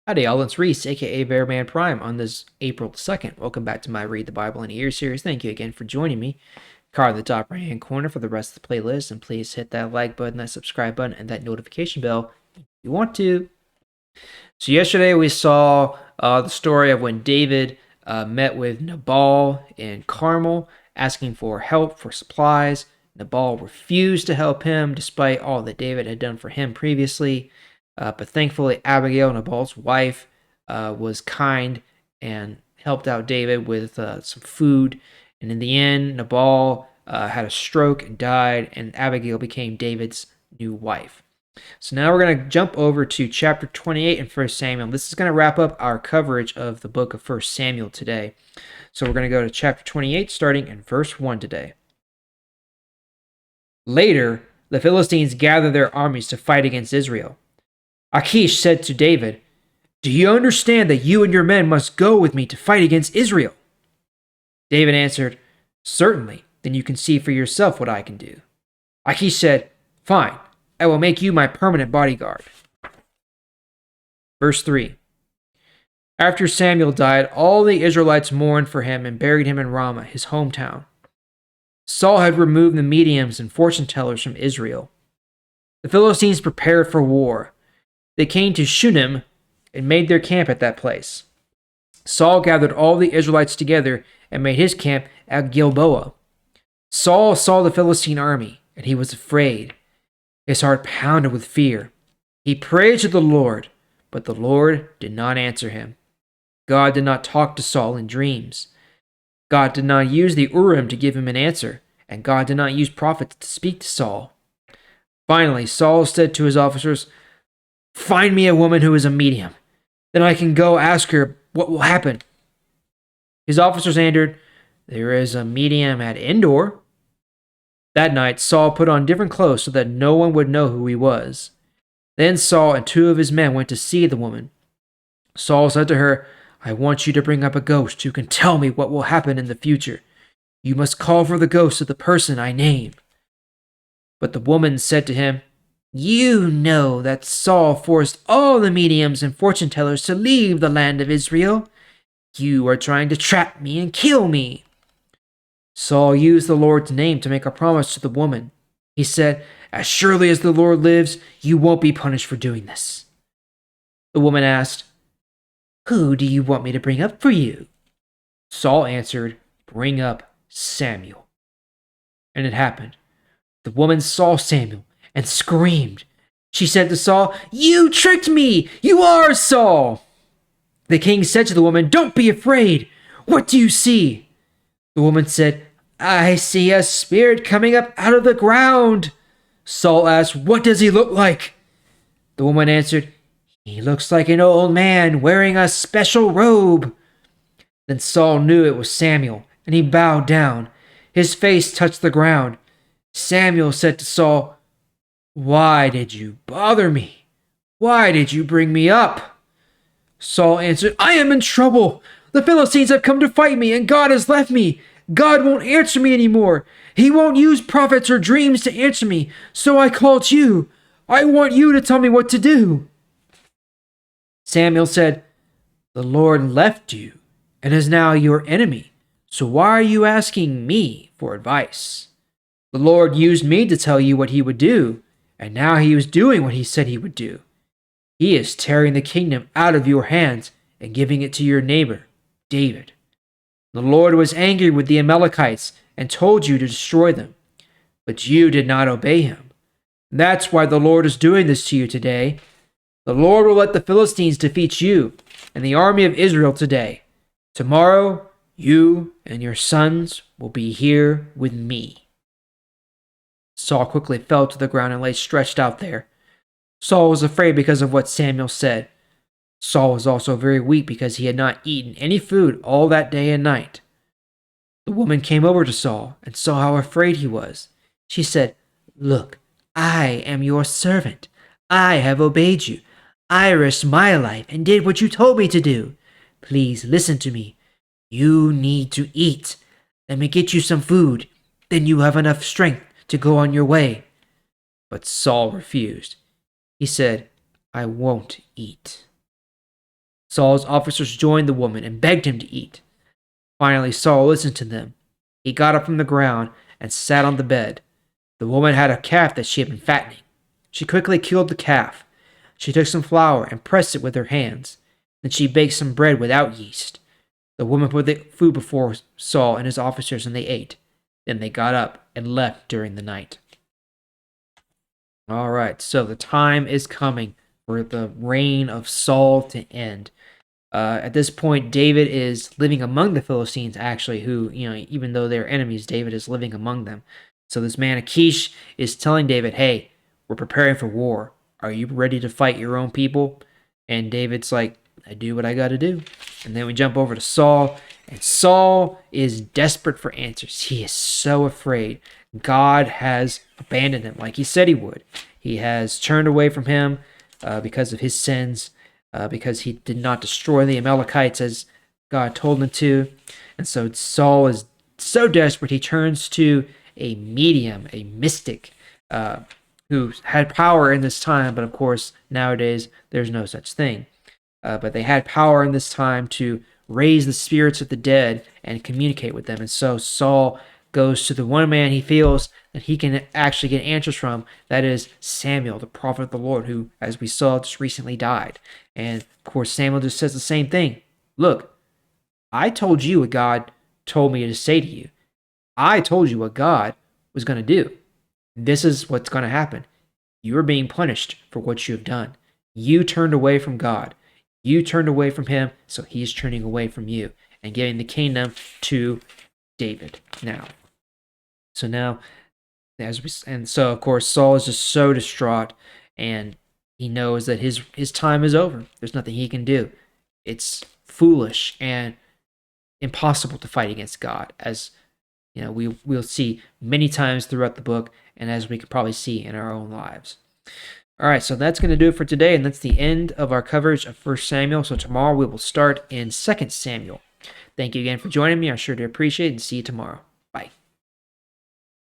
Howdy, y'all. It's Reese, aka Bearman Prime, on this April 2nd. Welcome back to my Read the Bible in a Year series. Thank you again for joining me. Card in the top right hand corner for the rest of the playlist, and please hit that like button, that subscribe button, and that notification bell if you want to. So, yesterday we saw the story of when David met with Nabal in Carmel, asking for help for supplies. Nabal refused to help him despite all that David had done for him previously. But thankfully, Abigail, Nabal's wife, was kind and helped out David with some food. And in the end, Nabal had a stroke and died, and Abigail became David's new wife. So now we're going to jump over to chapter 28 in 1 Samuel. This is going to wrap up our coverage of the book of 1 Samuel today. So we're going to go to chapter 28, starting in verse 1 today. Later, the Philistines gathered their armies to fight against Israel. Achish said to David, "Do you understand that you and your men must go with me to fight against Israel?" David answered, "Certainly, then you can see for yourself what I can do." Achish said, "Fine, I will make you my permanent bodyguard." Verse 3. After Samuel died, all the Israelites mourned for him and buried him in Ramah, his hometown. Saul had removed the mediums and fortune tellers from Israel. The Philistines prepared for war. They came to Shunem and made their camp at that place. Saul gathered all the Israelites together and made his camp at Gilboa. Saul saw the Philistine army, and he was afraid. His heart pounded with fear. He prayed to the Lord, but the Lord did not answer him. God did not talk to Saul in dreams. God did not use the Urim to give him an answer, and God did not use prophets to speak to Saul. Finally, Saul said to his officers, "Find me a woman who is a medium. Then I can go ask her what will happen." His officers answered, "There is a medium at Endor." That night, Saul put on different clothes so that no one would know who he was. Then Saul and two of his men went to see the woman. Saul said to her, "I want you to bring up a ghost who can tell me what will happen in the future. You must call for the ghost of the person I name." But the woman said to him, "You know that Saul forced all the mediums and fortune tellers to leave the land of Israel. You are trying to trap me and kill me." Saul used the Lord's name to make a promise to the woman. He said, "As surely as the Lord lives, you won't be punished for doing this." The woman asked, "Who do you want me to bring up for you?" Saul answered, "Bring up Samuel." And it happened. The woman saw Samuel and screamed. She said to Saul, "You tricked me! You are Saul!" The king said to the woman, "Don't be afraid. What do you see?" The woman said, "I see a spirit coming up out of the ground." Saul asked, "What does he look like?" The woman answered, "He looks like an old man wearing a special robe." Then Saul knew it was Samuel, and he bowed down. His face touched the ground. Samuel said to Saul, "Why did you bother me? Why did you bring me up?" Saul answered, "I am in trouble. The Philistines have come to fight me, and God has left me. God won't answer me anymore. He won't use prophets or dreams to answer me, so I called you. I want you to tell me what to do." Samuel said, "The Lord left you and is now your enemy, so why are you asking me for advice? The Lord used me to tell you what he would do, and now he is doing what he said he would do. He is tearing the kingdom out of your hands and giving it to your neighbor, David. The Lord was angry with the Amalekites and told you to destroy them, but you did not obey him. That's why the Lord is doing this to you today. The Lord will let the Philistines defeat you and the army of Israel today. Tomorrow, you and your sons will be here with me." Saul quickly fell to the ground and lay stretched out there. Saul was afraid because of what Samuel said. Saul was also very weak because he had not eaten any food all that day and night. The woman came over to Saul and saw how afraid he was. She said, "Look, I am your servant. I have obeyed you. I risked my life and did what you told me to do. Please listen to me. You need to eat. Let me get you some food. Then you have enough strength to go on your way." But Saul refused. He said, "I won't eat." Saul's officers joined the woman and begged him to eat. Finally, Saul listened to them. He got up from the ground and sat on the bed. The woman had a calf that she had been fattening. She quickly killed the calf. She took some flour and pressed it with her hands. Then she baked some bread without yeast. The woman put the food before Saul and his officers, and they ate. Then they got up and left during the night. All right, so the time is coming for the reign of Saul to end. At this point, David is living among the Philistines, actually, who, even though they're enemies, David is living among them. So this man, Achish, is telling David, hey, we're preparing for war. Are you ready to fight your own people? And David's like, I do what I got to do. And then we jump over to Saul, and Saul is desperate for answers. He is so afraid. God has abandoned him like he said he would. He has turned away from him because of his sins, because he did not destroy the Amalekites as God told him to. And so Saul is so desperate, he turns to a medium, a mystic, who had power in this time, but of course, nowadays, there's no such thing. But they had power in this time to raise the spirits of the dead and communicate with them. And so Saul goes to the one man he feels that he can actually get answers from. That is Samuel, the prophet of the Lord, who, as we saw, just recently died. And of course, Samuel just says the same thing. Look, I told you what God told me to say to you. I told you what God was going to do. This is what's going to happen. You are being punished for what you have done. You turned away from God. You turned away from him, so he's turning away from you and giving the kingdom to David now. So of course, Saul is just so distraught, and he knows that his time is over. There's nothing he can do. It's foolish and impossible to fight against God, as we'll see many times throughout the book, and as we can probably see in our own lives. All right, so that's going to do it for today, and that's the end of our coverage of 1 Samuel. So tomorrow we will start in 2 Samuel. Thank you again for joining me. I sure do appreciate it, and see you tomorrow.